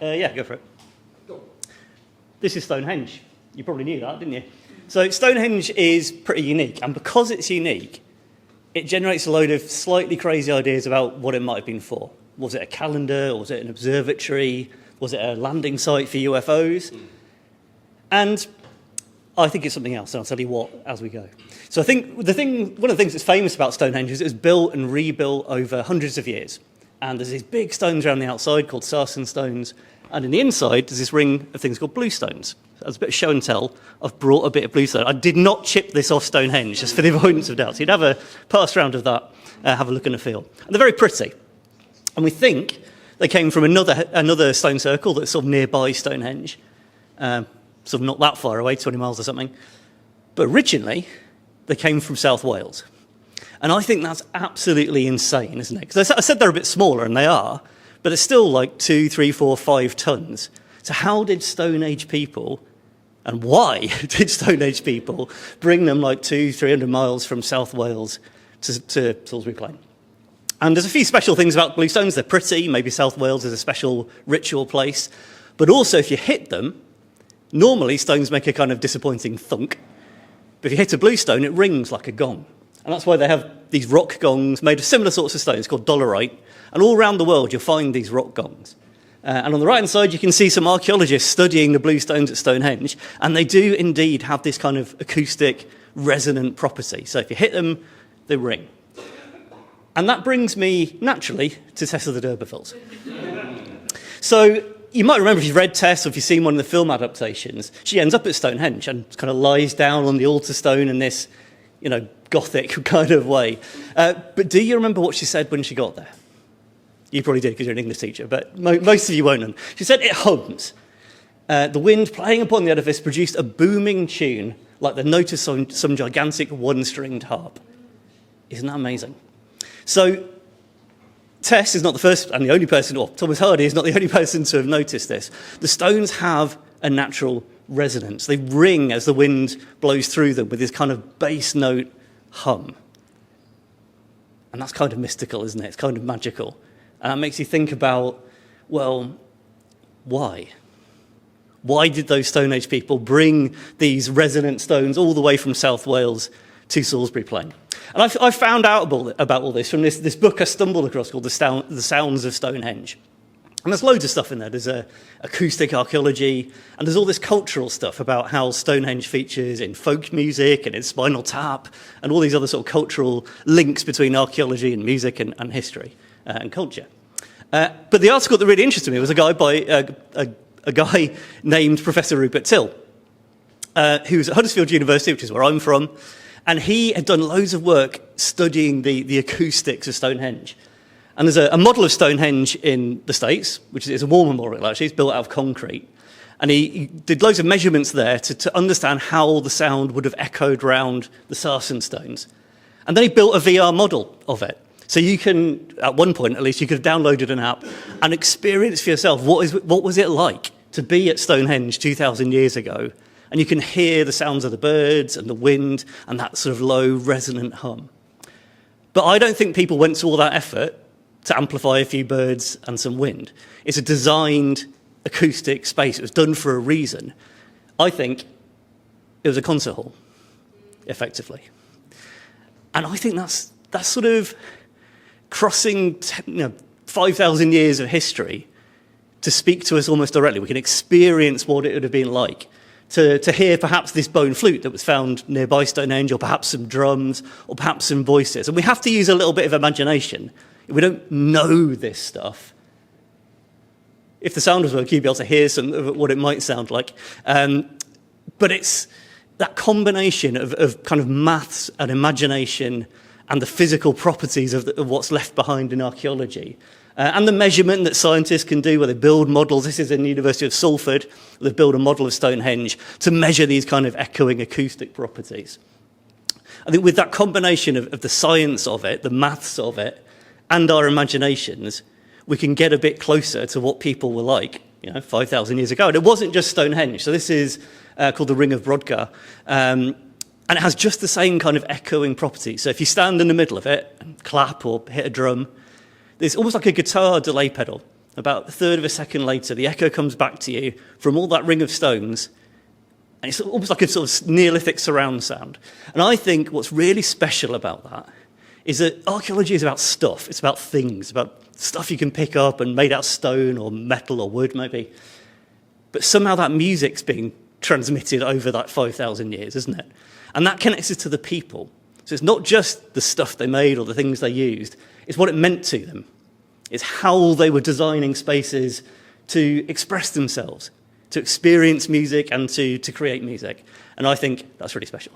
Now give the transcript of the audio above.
Yeah, go for it. This is Stonehenge. You probably knew that, didn't you? So Stonehenge is pretty unique, and because it's unique, it generates a load of slightly crazy ideas about what it might have been for. Was it a calendar? Or was it an observatory? Was it a landing site for UFOs? And I think it's something else, and I'll tell you what as we go. So I think one of the things that's famous about Stonehenge is it was built and rebuilt over hundreds of years. And there's these big stones around the outside called sarsen stones, and in the inside there's this ring of things called bluestones. So as a bit of show and tell, I've brought a bit of bluestone. I did not chip this off Stonehenge, just for the avoidance of doubt. So you'd have a pass round of that, have a look and a feel. And they're very pretty. And we think they came from another stone circle that's sort of nearby Stonehenge, sort of not that far away, 20 miles or something. But originally, they came from South Wales. And I think that's absolutely insane, isn't it? Because I said they're a bit smaller, and they are, but they're still like 2, 3, 4, 5 tons. So how did Stone Age people, and why did Stone Age people bring them like 200-300 miles from South Wales to Salisbury Plain? And there's a few special things about bluestones. They're pretty. Maybe South Wales is a special ritual place. But also, if you hit them, normally stones make a kind of disappointing thunk. But if you hit a bluestone, it rings like a gong. And that's why they have these rock gongs made of similar sorts of stones called dolerite. And all around the world, you'll find these rock gongs. And on the right-hand side, you can see some archaeologists studying the bluestones at Stonehenge. And they do indeed have this kind of acoustic, resonant property. So if you hit them, they ring. And that brings me, naturally, to Tess of the D'Urbervilles. So you might remember if you've read Tess or if you've seen one of the film adaptations, she ends up at Stonehenge and kind of lies down on the altar stone in this, Gothic kind of way. But do you remember what she said when she got there? You probably did because you're an English teacher, but most of you won't. She said it hums. The wind playing upon the edifice produced a booming tune like the note of some gigantic one-stringed harp. Isn't that amazing? So Tess is not the first and the only person, or Thomas Hardy is not the only person to have noticed this. The stones have a natural resonance. They ring as the wind blows through them with this kind of bass note hum. And that's kind of mystical, isn't it? It's kind of magical. And that makes you think about, well, why? Why did those Stone Age people bring these resonant stones all the way from South Wales to Salisbury Plain? And I found out about all this from this book I stumbled across called The Sounds of Stonehenge. And there's loads of stuff in there. There's acoustic archaeology, and there's all this cultural stuff about how Stonehenge features in folk music and in Spinal Tap, and all these other sort of cultural links between archaeology and music and history and culture. But the article that really interested me was a guy named Professor Rupert Till, who's at Huddersfield University, which is where I'm from, and he had done loads of work studying the acoustics of Stonehenge. And there's a model of Stonehenge in the States, which is a war memorial, actually. It's built out of concrete. And he did loads of measurements there to understand how the sound would have echoed around the sarsen stones. And then he built a VR model of it. So you can, at one point at least, you could have downloaded an app and experience for yourself what was it like to be at Stonehenge 2,000 years ago. And you can hear the sounds of the birds and the wind and that sort of low resonant hum. But I don't think people went to all that effort to amplify a few birds and some wind. It's a designed acoustic space. It was done for a reason. I think it was a concert hall, effectively. And I think that's sort of crossing 5,000 years of history to speak to us almost directly. We can experience what it would have been like to hear perhaps this bone flute that was found nearby Stonehenge, or perhaps some drums, or perhaps some voices. And we have to use a little bit of imagination. We don't know this stuff. If the sound was working, you'd be able to hear some of what it might sound like. But it's that combination of kind of maths and imagination and the physical properties of what's left behind in archaeology. And the measurement that scientists can do where they build models. This is in the University of Salford. They build a model of Stonehenge to measure these kind of echoing acoustic properties. I think with that combination of the science of it, the maths of it, and our imaginations, we can get a bit closer to what people were like, 5,000 years ago. And it wasn't just Stonehenge. So this is called the Ring of Boro, and it has just the same kind of echoing property. So if you stand in the middle of it and clap or hit a drum, there's almost like a guitar delay pedal. about a third of a second later, the echo comes back to you from all that ring of stones, and it's almost like a sort of Neolithic surround sound. And I think what's really special about that is that archaeology is about stuff. It's about things, about stuff you can pick up and made out of stone or metal or wood, maybe. But somehow that music's being transmitted over that 5,000 years, isn't it? And that connects us to the people. So it's not just the stuff they made or the things they used, it's what it meant to them. It's how they were designing spaces to express themselves, to experience music and to create music. And I think that's really special.